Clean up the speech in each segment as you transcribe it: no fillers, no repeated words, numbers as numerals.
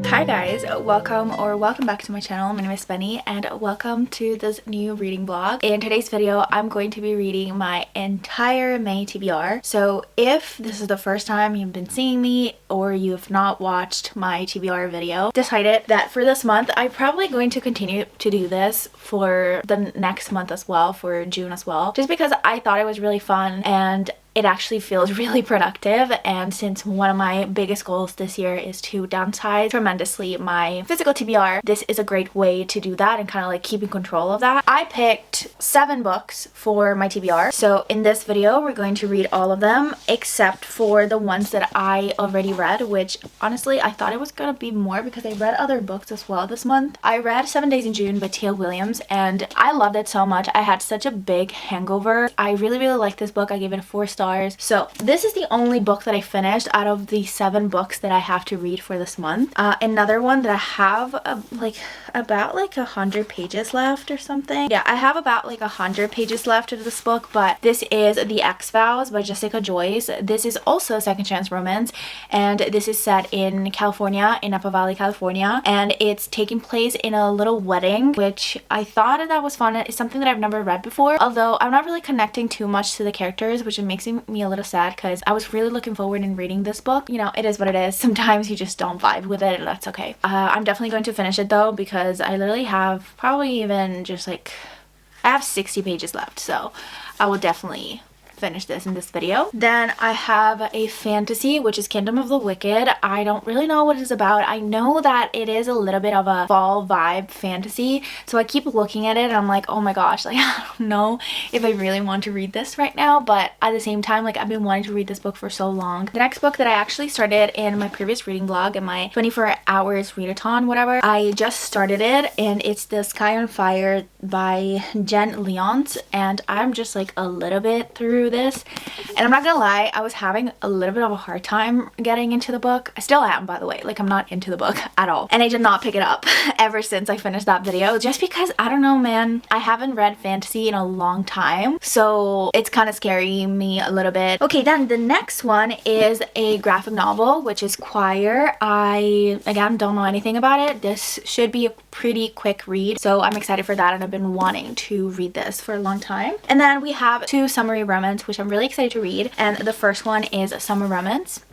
Hi guys, welcome back to my channel. My name is Benny and welcome to this new reading vlog. In today's video I'm going to be reading my entire May TBR. So if this is the first time you've been seeing me or you have not watched my TBR video, decided that for this month I'm probably going to continue to do this for the next month as well, for June as well, just because I thought it was really fun and it actually feels really productive. And since one of my biggest goals this year is to downsize tremendously my physical TBR, this is a great way to do that and kind of like keeping control of that. I picked 7 books for my TBR. So in this video, we're going to read all of them except for the ones that I already read, which honestly, I thought it was gonna be more because I read other books as well this month. I read 7 Days in June by T.L. Williams and I loved it so much. I had such a big hangover. I really liked this book. I gave it 4 stars. So this is the only book that I finished out of the 7 books that I have to read for this month. Another one that I have about 100 pages left or something. Yeah, I have about 100 pages left of this book, but this is The Vows by Jessica Joice. This is also a second chance romance and this is set in California, in Napa Valley, California, and it's taking place in a little wedding, which I thought that was fun. It's something that I've never read before, although I'm not really connecting too much to the characters, which makes me a little sad because I was really looking forward in reading this book. You know, it is what it is. Sometimes you just don't vibe with it and that's okay. I'm definitely going to finish it though because I literally have probably even just I have 60 pages left, so I will definitely finish this in this video. Then I have a fantasy, which is Kingdom of the Wicked. I don't really know what it's about. I know that it is a little bit of a fall vibe fantasy, so I keep looking at it and I'm like, oh my gosh, I don't know if I really want to read this right now, but at the same time, I've been wanting to read this book for so long. The next book that I actually started in my previous reading vlog, in my 24 hours readathon, whatever, I just started it, and it's The Sky on Fire by Jenn, Lyons, and I'm just a little bit through this, and I'm not gonna lie, I was having a little bit of a hard time getting into the book. I still am, by the way. I'm not into the book at all, and I did not pick it up ever since I finished that video, just because I don't know, man, I haven't read fantasy in a long time, so it's kind of scaring me a little bit. Okay, then the next one is a graphic novel, which is Squire. I again don't know anything about it. This should be a pretty quick read, so I'm excited for that, and I've been wanting to read this for a long time. And then we have 2 summary romance, which I'm really excited to read, and the first one is Summer Romance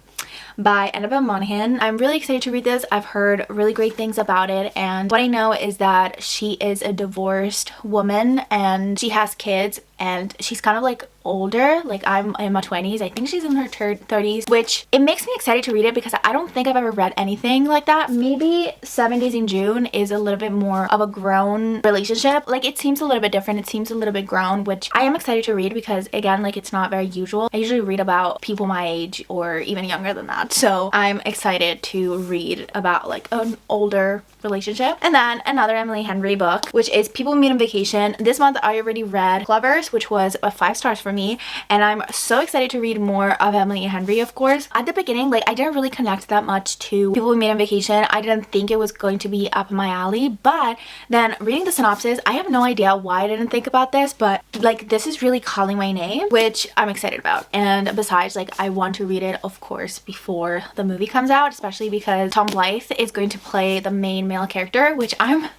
by Annabel Monaghan. I'm really excited to read this. I've heard really great things about it, and what I know is that she is a divorced woman and she has kids, and she's kind of older. I'm in my 20s. I think she's in her 30s, which it makes me excited to read it because I don't think I've ever read anything like that. Maybe 7 Days in June is a little bit more of a grown relationship. It seems a little bit different. It seems a little bit grown, which I am excited to read because again, it's not very usual. I usually read about people my age or even younger than that. So I'm excited to read about an older relationship. And then another Emily Henry book, which is People Meet on Vacation. This month I already read Lovers, which was a 5 stars for me, and I'm so excited to read more of Emily Henry. Of course, at the beginning, I didn't really connect that much to People We Meet on Vacation. I didn't think it was going to be up my alley, but then reading the synopsis, I have no idea why I didn't think about this, but this is really calling my name, which I'm excited about. And besides, I want to read it, of course, before the movie comes out, especially because Tom Blythe is going to play the main male character, which I'm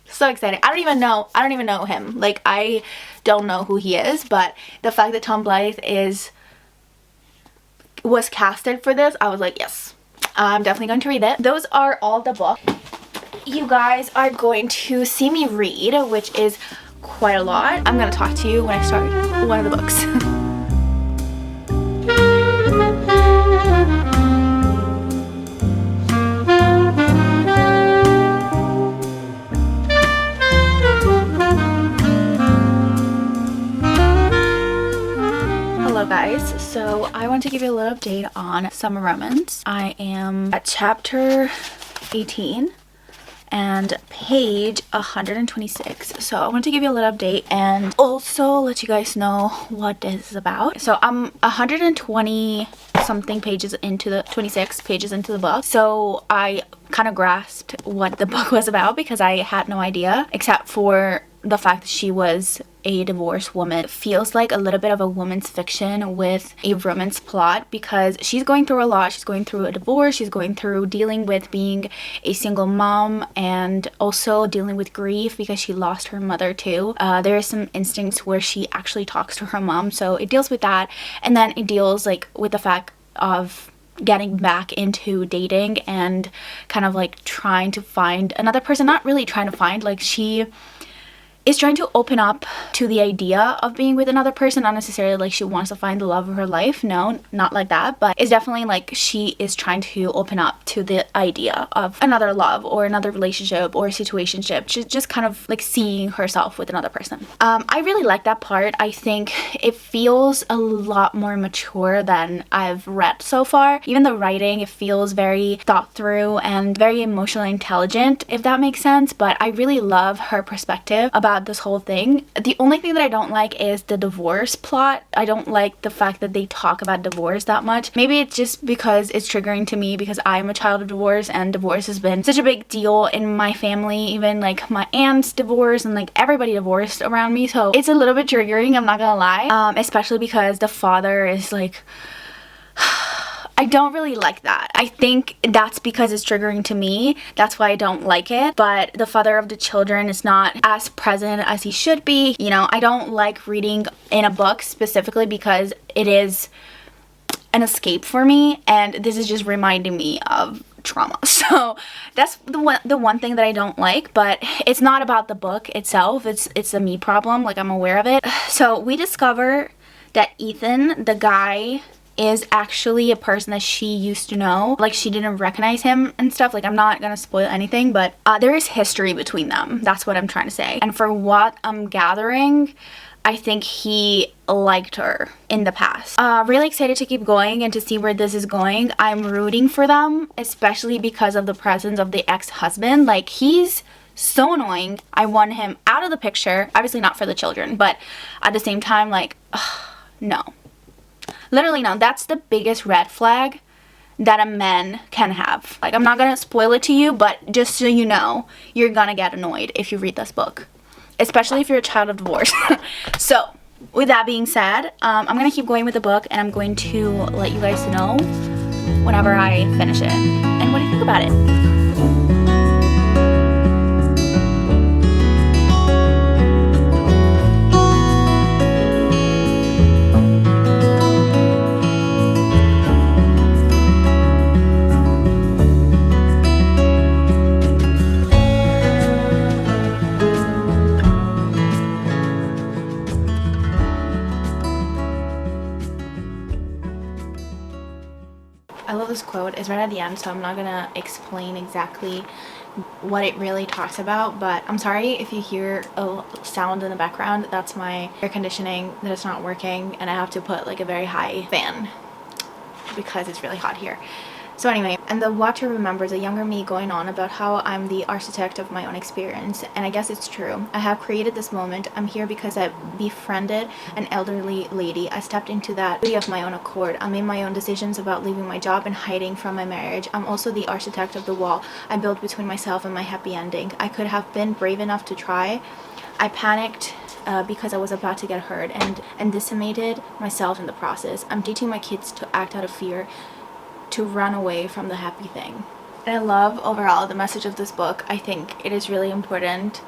so excited. I don't even know him. I don't know who he is, but the fact that Tom Blythe was casted for this, I was like, yes, I'm definitely going to read it. Those are all the books you guys are going to see me read, which is quite a lot. I'm gonna talk to you when I start one of the books. Hello guys, so I want to give you a little update on Summer Romance. I am at chapter 18 and page 126, so I want to give you a little update and also let you guys know what this is about. So I'm 120 something pages into the 26 pages into the book, so I kind of grasped what the book was about because I had no idea except for the fact that she was a divorced woman. It feels like a little bit of a woman's fiction with a romance plot because she's going through a lot. She's going through a divorce, she's going through dealing with being a single mom, and also dealing with grief because she lost her mother too. There is some instincts where she actually talks to her mom, so it deals with that, and then it deals like with the fact of getting back into dating and kind of like trying to find another person. Not really trying to find, like she is trying to open up to the idea of being with another person, not necessarily like she wants to find the love of her life, no, not like that, but it's definitely like she is trying to open up to the idea of another love or another relationship or situationship. She's just kind of like seeing herself with another person. I really like that part. I think it feels a lot more mature than I've read so far. Even the writing, it feels very thought through and very emotionally intelligent, if that makes sense, but I really love her perspective about this whole thing. The only thing that I don't like is the divorce plot. I don't like the fact that they talk about divorce that much. Maybe it's just because it's triggering to me because I'm a child of divorce, and divorce has been such a big deal in my family. Even like my aunt's divorced and like everybody divorced around me, so it's a little bit triggering, I'm not gonna lie, especially because the father is like I don't really like that. I think that's because it's triggering to me. That's why I don't like it. But the father of the children is not as present as he should be. You know, I don't like reading in a book specifically because it is an escape for me, and this is just reminding me of trauma. So that's the one thing that I don't like, but it's not about the book itself. It's a me problem. Like, I'm aware of it. So we discover that Ethan, the guy, is actually a person that she used to know. Like, she didn't recognize him and stuff. Like, I'm not gonna spoil anything, but there is history between them. That's what I'm trying to say. And for what I'm gathering, I think he liked her in the past. Really excited to keep going and to see where this is going. I'm rooting for them, especially because of the presence of the ex-husband. Like, he's so annoying. I want him out of the picture. Obviously not for the children, but at the same time, like, no. Literally no. That's the biggest red flag that a man can have. Like, I'm not gonna spoil it to you, but just so you know, you're gonna get annoyed if you read this book, especially if you're a child of divorce. So with that being said, I'm gonna keep going with the book, and I'm going to let you guys know whenever I finish it and what I think about it. I love this quote. It's right at the end, so I'm not gonna explain exactly what it really talks about, but I'm sorry if you hear a sound in the background. That's my air conditioning that is not working, and I have to put like a very high fan because it's really hot here. So anyway, and the watcher remembers a younger me going on about how I'm the architect of my own experience, and I guess it's true. I have created this moment. I'm here because I befriended an elderly lady. I stepped into that beauty of my own accord. I made my own decisions about leaving my job and hiding from my marriage. I'm also the architect of the wall I built between myself and my happy ending. I could have been brave enough to try. I panicked because I was about to get hurt and decimated myself in the process. I'm teaching my kids to act out of fear, to run away from the happy thing. And I love overall the message of this book. I think it is really important,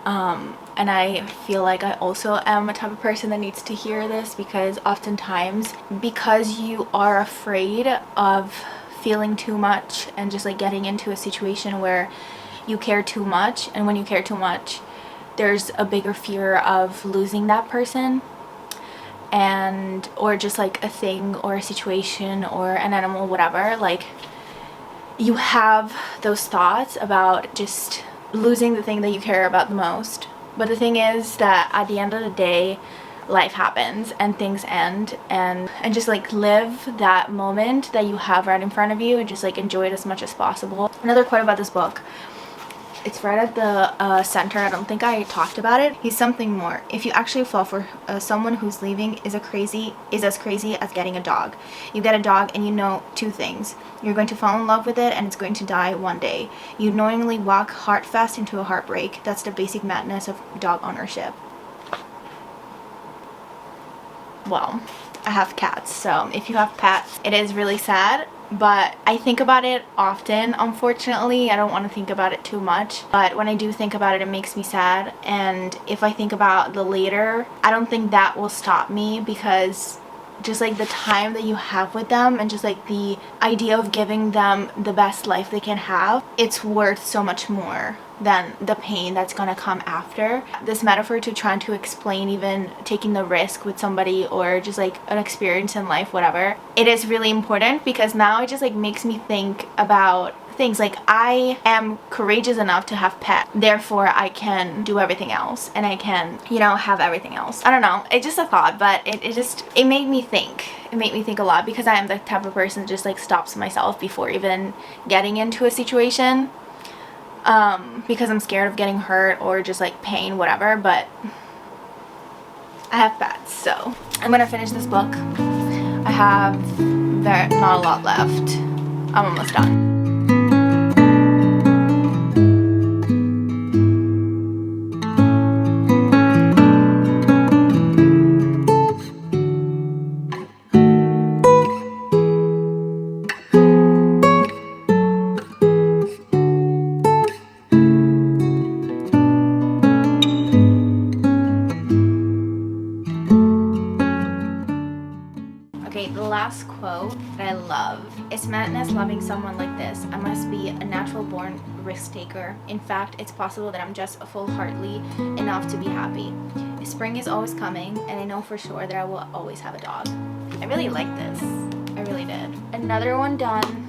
and I feel like I also am a type of person that needs to hear this, because oftentimes, because you are afraid of feeling too much and just like getting into a situation where you care too much, and when you care too much, there's a bigger fear of losing that person, and or just like a thing or a situation or an animal, whatever. Like, you have those thoughts about just losing the thing that you care about the most. But the thing is that at the end of the day, life happens and things end, and just like live that moment that you have right in front of you and just like enjoy it as much as possible. Another quote about this book, it's right at the center. I don't think I talked about it. He's something more. If you actually fall for someone who's leaving is as crazy as getting a dog. You get a dog and you know two things. You're going to fall in love with it and it's going to die one day. You knowingly walk heart fast into a heartbreak. That's the basic madness of dog ownership. well, I have cats, so if you have pets, it is really sad. But I think about it often, unfortunately. I don't want to think about it too much, but when I do think about it, it makes me sad. And if I think about the later, I don't think that will stop me, because just like the time that you have with them and just like the idea of giving them the best life they can have, it's worth so much more than the pain that's gonna come after. This metaphor to trying to explain even taking the risk with somebody or just like an experience in life, whatever, it is really important, because now it just like makes me think about things like I am courageous enough to have pets, therefore I can do everything else, and I can, you know, have everything else. I don't know, it's just a thought, but it made me think. It made me think a lot, because I am the type of person that just like stops myself before even getting into a situation, because I'm scared of getting hurt or just like pain, whatever. But I have pets, so I'm gonna finish this book. I have not a lot left. I'm almost done. Last quote that I love: "It's madness loving someone like this. I must be a natural born risk taker. In fact, it's possible that I'm just full-heartedly enough to be happy. Spring is always coming, and I know for sure that I will always have a dog." I really like this. I really did. Another one done.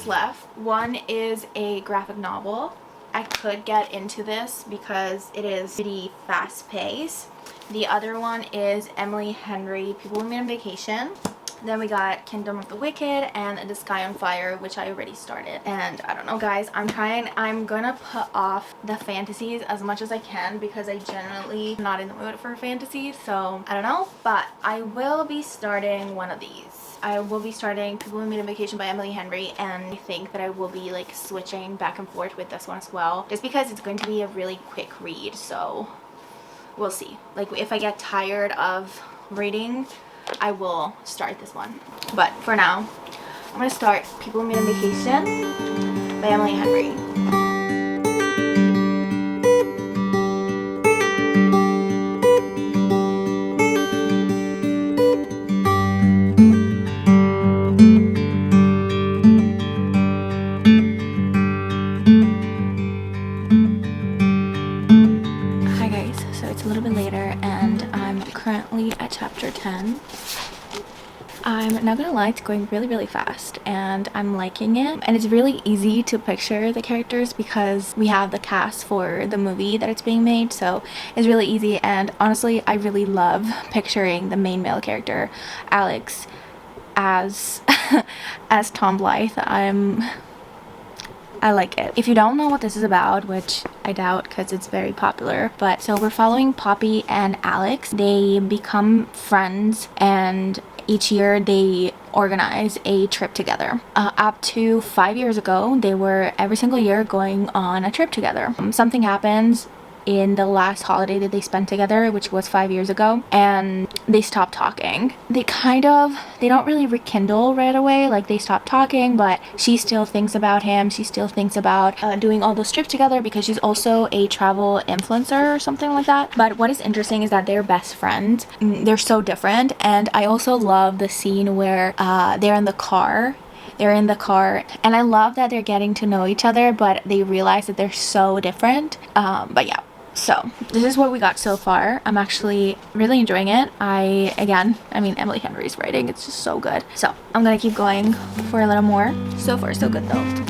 Left. One is a graphic novel. I could get into this because it is pretty fast paced. The other one is Emily Henry, People Women on Vacation. Then we got Kingdom of the Wicked and The Sky on Fire, which I already started. And I don't know, guys, I'm gonna put off the fantasies as much as I can, because I generally am not in the mood for fantasies, so I don't know, but I will be starting one of these. I will be starting People Women on Vacation by Emily Henry, and I think that I will be like switching back and forth with this one as well, just because it's going to be a really quick read, so we'll see. Like, if I get tired of reading, I will start this one. But for now, I'm gonna start People Women on Vacation by Emily Henry. At chapter 10. I'm not gonna lie, it's going really fast and I'm liking it, and it's really easy to picture the characters because we have the cast for the movie that it's being made, so it's really easy. And honestly, I really love picturing the main male character, Alex, as as Tom Blythe. I like it. If you don't know what this is about, which I doubt because it's very popular, but so we're following Poppy and Alex. They become friends, and each year they organize a trip together. Up to 5 years ago, they were every single year going on a trip together. Something happens in the last holiday that they spent together, which was 5 years ago, and they stopped talking. They don't really rekindle right away. Like, they stopped talking, but she still thinks about him. She still thinks about doing all those trips together because she's also a travel influencer or something like that. But what is interesting is that they're best friends. They're so different. And I also love the scene where they're in the car. And I love that they're getting to know each other, but they realize that they're so different. But yeah, so this is what we got so far. I'm actually really enjoying it. I mean, Emily Henry's writing, it's just so good. So I'm gonna keep going for a little more. So far so good though.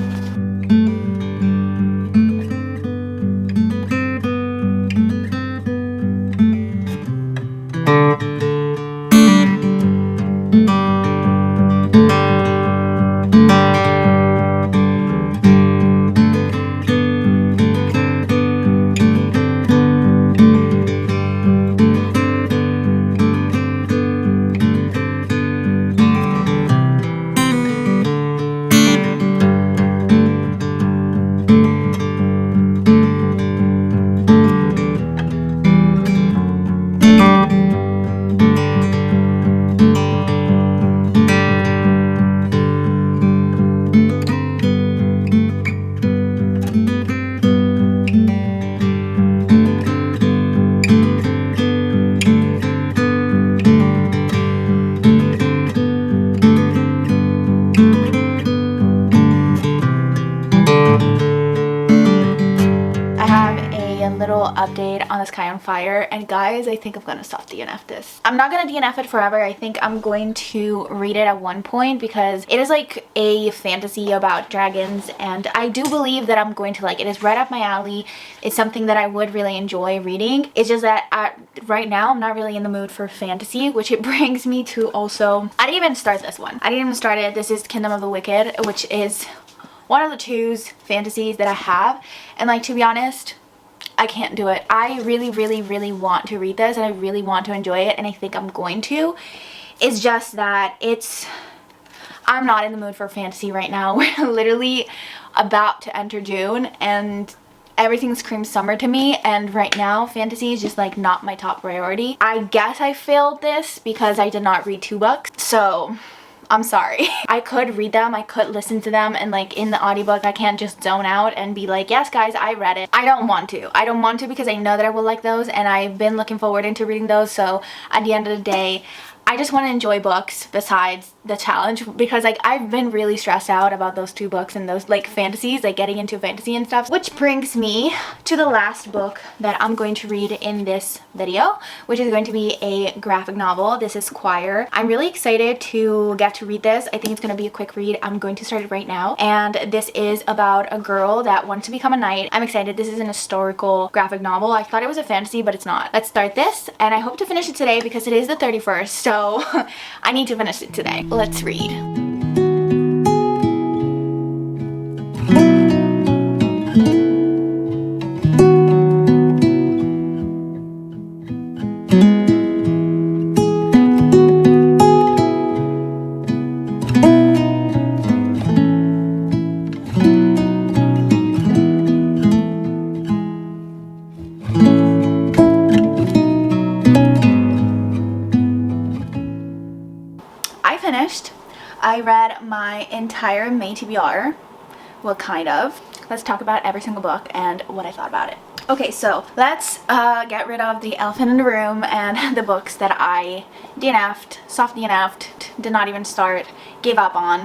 Update on the Sky on Fire, and guys, I think I'm gonna stop DNF this. I'm not gonna DNF it forever. I think I'm going to read it at one point because it is like a fantasy about dragons, and I do believe that I'm going to like it. It's right up my alley. It's something that I would really enjoy reading. It's just that right now I'm not really in the mood for fantasy, which it brings me to also, I didn't even start this one. I didn't even start it. This is Kingdom of the Wicked, which is one of the two fantasies that I have, and like, to be honest, I can't do it. I really want to read this, and I really want to enjoy it, and I think I'm going to. It's just that I'm not in the mood for fantasy right now. We're literally about to enter June, and everything screams summer to me, and right now fantasy is just like not my top priority. I guess I failed this because I did not read 2 books, so I'm sorry. I could read them, I could listen to them, and like in the audiobook I can't just zone out and be like, yes guys, I read it. I don't want to because I know that I will like those, and I've been looking forward into reading those. So at the end of the day, I just want to enjoy books besides the challenge, because like I've been really stressed out about those 2 books and those like fantasies, like getting into fantasy and stuff. Which brings me to the last book that I'm going to read in this video, which is going to be a graphic novel. This is Squire. I'm really excited to get to read this. I think it's going to be a quick read. I'm going to start it right now, and this is about a girl that wants to become a knight. I'm excited. This is an historical graphic novel. I thought it was a fantasy, but it's not. Let's start this, and I hope to finish it today because it is the 31st, so I need to finish it today. Let's read. I read my entire May TBR. Well, kind of. Let's talk about every single book and what I thought about it. Okay, so let's get rid of the elephant in the room and the books that I DNF'd, soft DNF'd, did not even start, gave up on,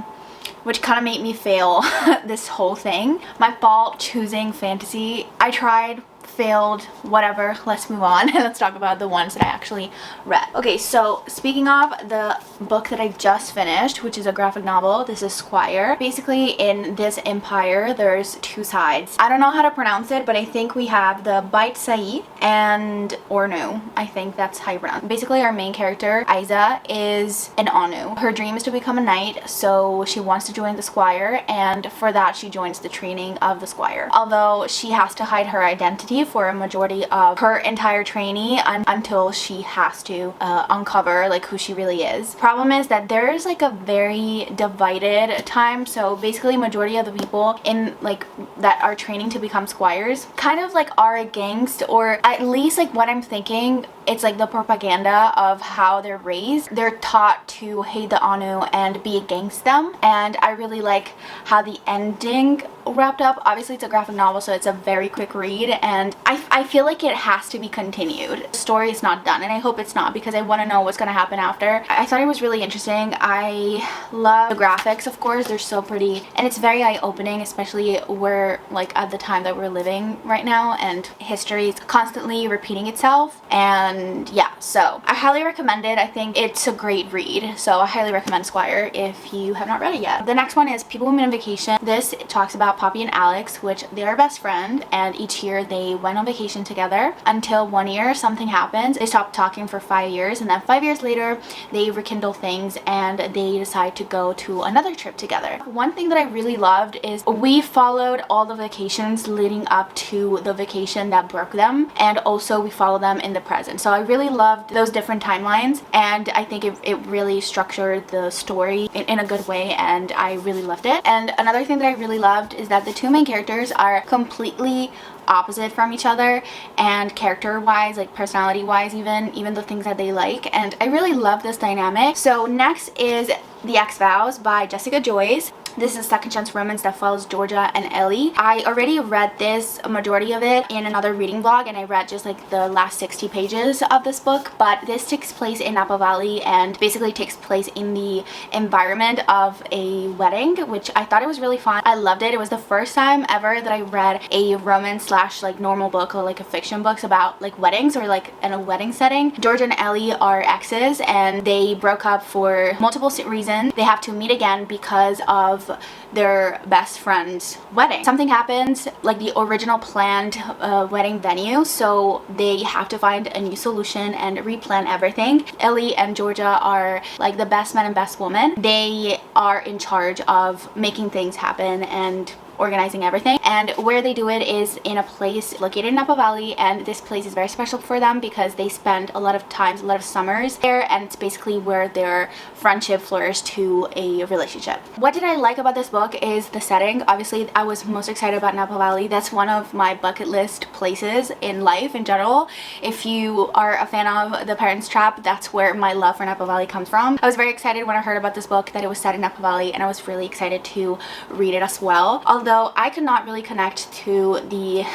which kind of made me fail this whole thing. My fault choosing fantasy. I tried, failed, whatever. Let's move on. Let's talk about the ones that I actually read. Okay, so speaking of the book that I just finished, which is a graphic novel, this is Squire. Basically, in this empire, there's 2 sides. I don't know how to pronounce it, but I think we have the Bait Said and Ornu. I think that's how you pronounce it. Basically, our main character, Isa, is an Anu. Her dream is to become a knight, so she wants to join the Squire, and for that she joins the training of the Squire. Although she has to hide her identity custody for a majority of her entire trainee until she has to uncover like who she really is. Problem is that there's like a very divided time, so basically majority of the people in like that are training to become squires kind of like are against, or at least like what I'm thinking, it's like the propaganda of how they're raised. They're taught to hate the Anu and be against them, and I really like how the ending wrapped up. Obviously it's a graphic novel, so it's a very quick read, and I feel like it has to be continued. The story is not done, and I hope it's not, because I want to know what's going to happen after. I thought it was really interesting. I love the graphics, of course. They're so pretty, and it's very eye-opening, especially we're like at the time that we're living right now, and history is constantly repeating itself. And yeah, so I highly recommend it. I think it's a great read, so I highly recommend Squire if you have not read it yet. The next one is People, Women, and Vacation. This talks about Poppy and Alex, which they're best friend, and each year they went on vacation together until one year something happens. They stopped talking for 5 years, and then 5 years later they rekindle things and they decide to go to another trip together. One thing that I really loved is we followed all the vacations leading up to the vacation that broke them, and also we follow them in the present. So I really loved those different timelines, and I think it really structured the story in a good way, and I really loved it. And another thing that I really loved is that the two main characters are completely opposite from each other, and character wise, like personality wise, even the things that they like, and I really love this dynamic. So next is The Vows by Jessica Joice. This is a second chance romance that follows Georgia and Ellie. I already read this, a majority of it, in another reading blog, and I read just like the last 60 pages of this book, but this takes place in Napa Valley and basically takes place in the environment of a wedding, which I thought it was really fun. I loved it. It was the first time ever that I read a romance slash like normal book or like a fiction books about like weddings or like in a wedding setting. Georgia and Ellie are exes, and they broke up for multiple reasons. They have to meet again because of their best friend's wedding. Something happens, like the original planned wedding venue, so they have to find a new solution and replan everything. Ellie and Georgia are like the best man and best woman. They are in charge of making things happen and organizing everything, and where they do it is in a place located in Napa Valley, and this place is very special for them because they spend a lot of times, a lot of summers there, and it's basically where their friendship flourished to a relationship. What did I like about this book is the setting. Obviously I was most excited about Napa Valley. That's one of my bucket list places in life in general. If you are a fan of The Parents Trap, that's where my love for Napa Valley comes from. I was very excited when I heard about this book that it was set in Napa Valley, and I was really excited to read it as well. Although I could not really connect to the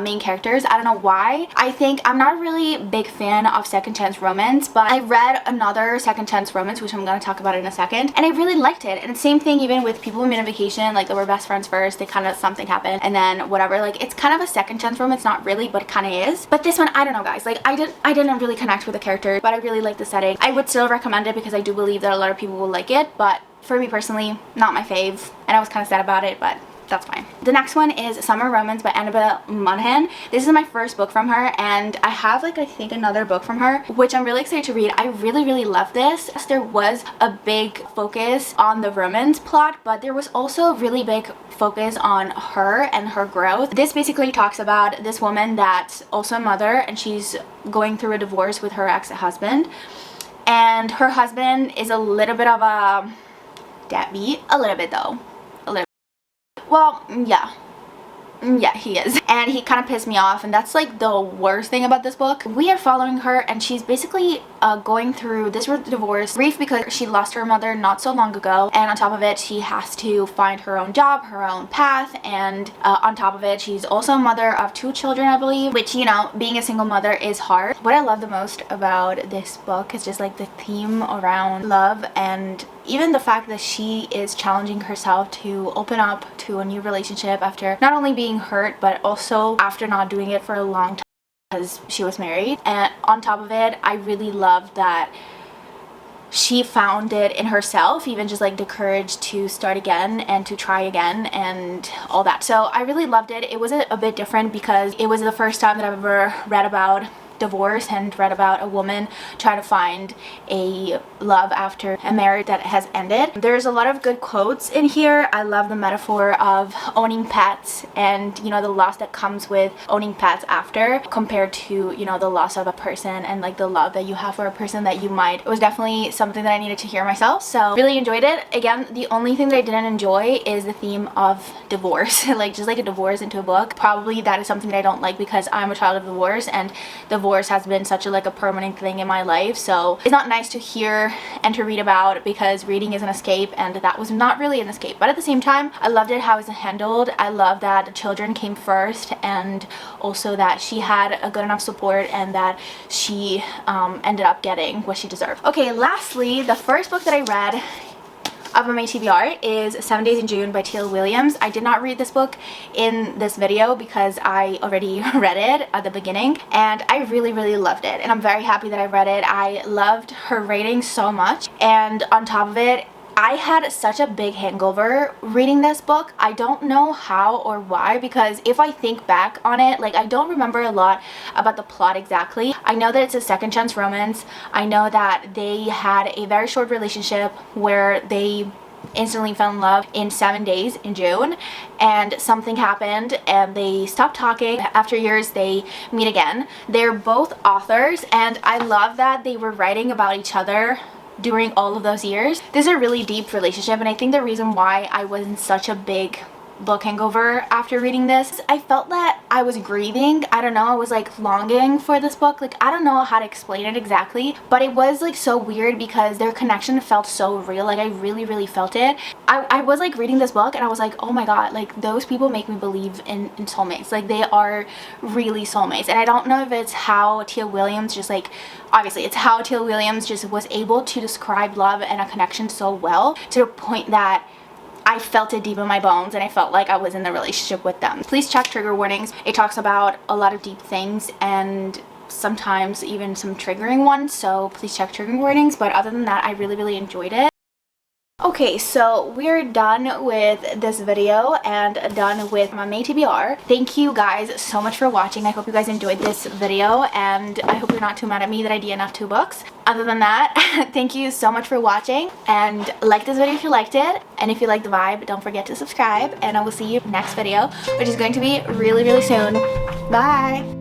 main characters. I don't know why. I think I'm not a really big fan of second chance romance, but I read another second chance romance, which I'm going to talk about in a second, and I really liked it. And same thing even with People, Women, and Vacation. Like, they were best friends first, they kind of, something happened, and then whatever. Like, it's kind of a second chance romance, not really, but it kind of is. But this one, I don't know, guys. Like, I didn't really connect with the character, but I really like the setting. I would still recommend it because I do believe that a lot of people will like it, but for me personally, not my fave, and I was kind of sad about it, but that's fine. The next one is Summer Romance by Annabel Monaghan. This is my first book from her, and I have like I think another book from her which I'm really excited to read. I really love this. There was a big focus on the romance plot, but there was also a really big focus on her and her growth. This basically talks about this woman that's also a mother, and she's going through a divorce with her ex-husband, and her husband is a little bit of a deadbeat. A little bit though. Well, yeah, he is, and he kind of pissed me off, and that's like the worst thing about this book. We are following her, and she's basically going through this divorce grief because she lost her mother not so long ago, and on top of it she has to find her own job, her own path, and on top of it she's also a mother of 2 children, I believe, which, you know, being a single mother is hard. What I love the most about this book is just like the theme around love, and even the fact that she is challenging herself to open up to a new relationship after not only being hurt, but also after not doing it for a long time because she was married. And on top of it, I really love that she found it in herself, even just like the courage to start again and to try again and all that. So I really loved it. It was a bit different because it was the first time that I've ever read about divorce and read about a woman trying to find a love after a marriage that has ended. There's a lot of good quotes in here. I love the metaphor of owning pets and, you know, the loss that comes with owning pets after compared to, you know, the loss of a person and like the love that you have for a person that you might. It was definitely something that I needed to hear myself, so really enjoyed it. Again, the only thing that I didn't enjoy is the theme of divorce. Like just like a divorce into a book. Probably that is something that I don't like because I'm a child of divorce and divorce has been such a permanent thing in my life, so it's not nice to hear and to read about because reading is an escape, and that was not really an escape. But at the same time, I loved it how it was handled. I love that the children came first, and also that she had a good enough support and that she ended up getting what she deserved. Okay, lastly, the first book that I read of my May TBR is 7 Days in June by T.L. Williams. I did not read this book in this video because I already read it at the beginning, and I really loved it, and I'm very happy that I read it. I loved her writing so much, and on top of it, I had such a big hangover reading this book. I don't know how or why, because if I think back on it, like I don't remember a lot about the plot exactly. I know that it's a second chance romance. I know that they had a very short relationship where they instantly fell in love in 7 days in June, and something happened and they stopped talking. After years they meet again. They're both authors, and I love that they were writing about each other during all of those years. This is a really deep relationship, and I think the reason why I was in such a big book hangover after reading this, I felt that I was grieving. I don't know, I was like longing for this book. Like I don't know how to explain it exactly, but it was like so weird because their connection felt so real. Like I really felt it. I was like reading this book and I was like, oh my god, like those people make me believe in soulmates. Like they are really soulmates. And I don't know if it's how T.L. Williams just like, obviously it's how T.L. Williams just was able to describe love and a connection so well to the point that I felt it deep in my bones and I felt like I was in the relationship with them. Please check trigger warnings. It talks about a lot of deep things and sometimes even some triggering ones, so please check trigger warnings. But other than that, I really enjoyed it. Okay, so we're done with this video and done with my May TBR. Thank you guys so much for watching. I hope you guys enjoyed this video, and I hope you're not too mad at me that I DNF'd 2 books. Other than that, thank you so much for watching, and like this video if you liked it, and if you like the vibe, don't forget to subscribe, and I will see you next video, which is going to be really soon. Bye!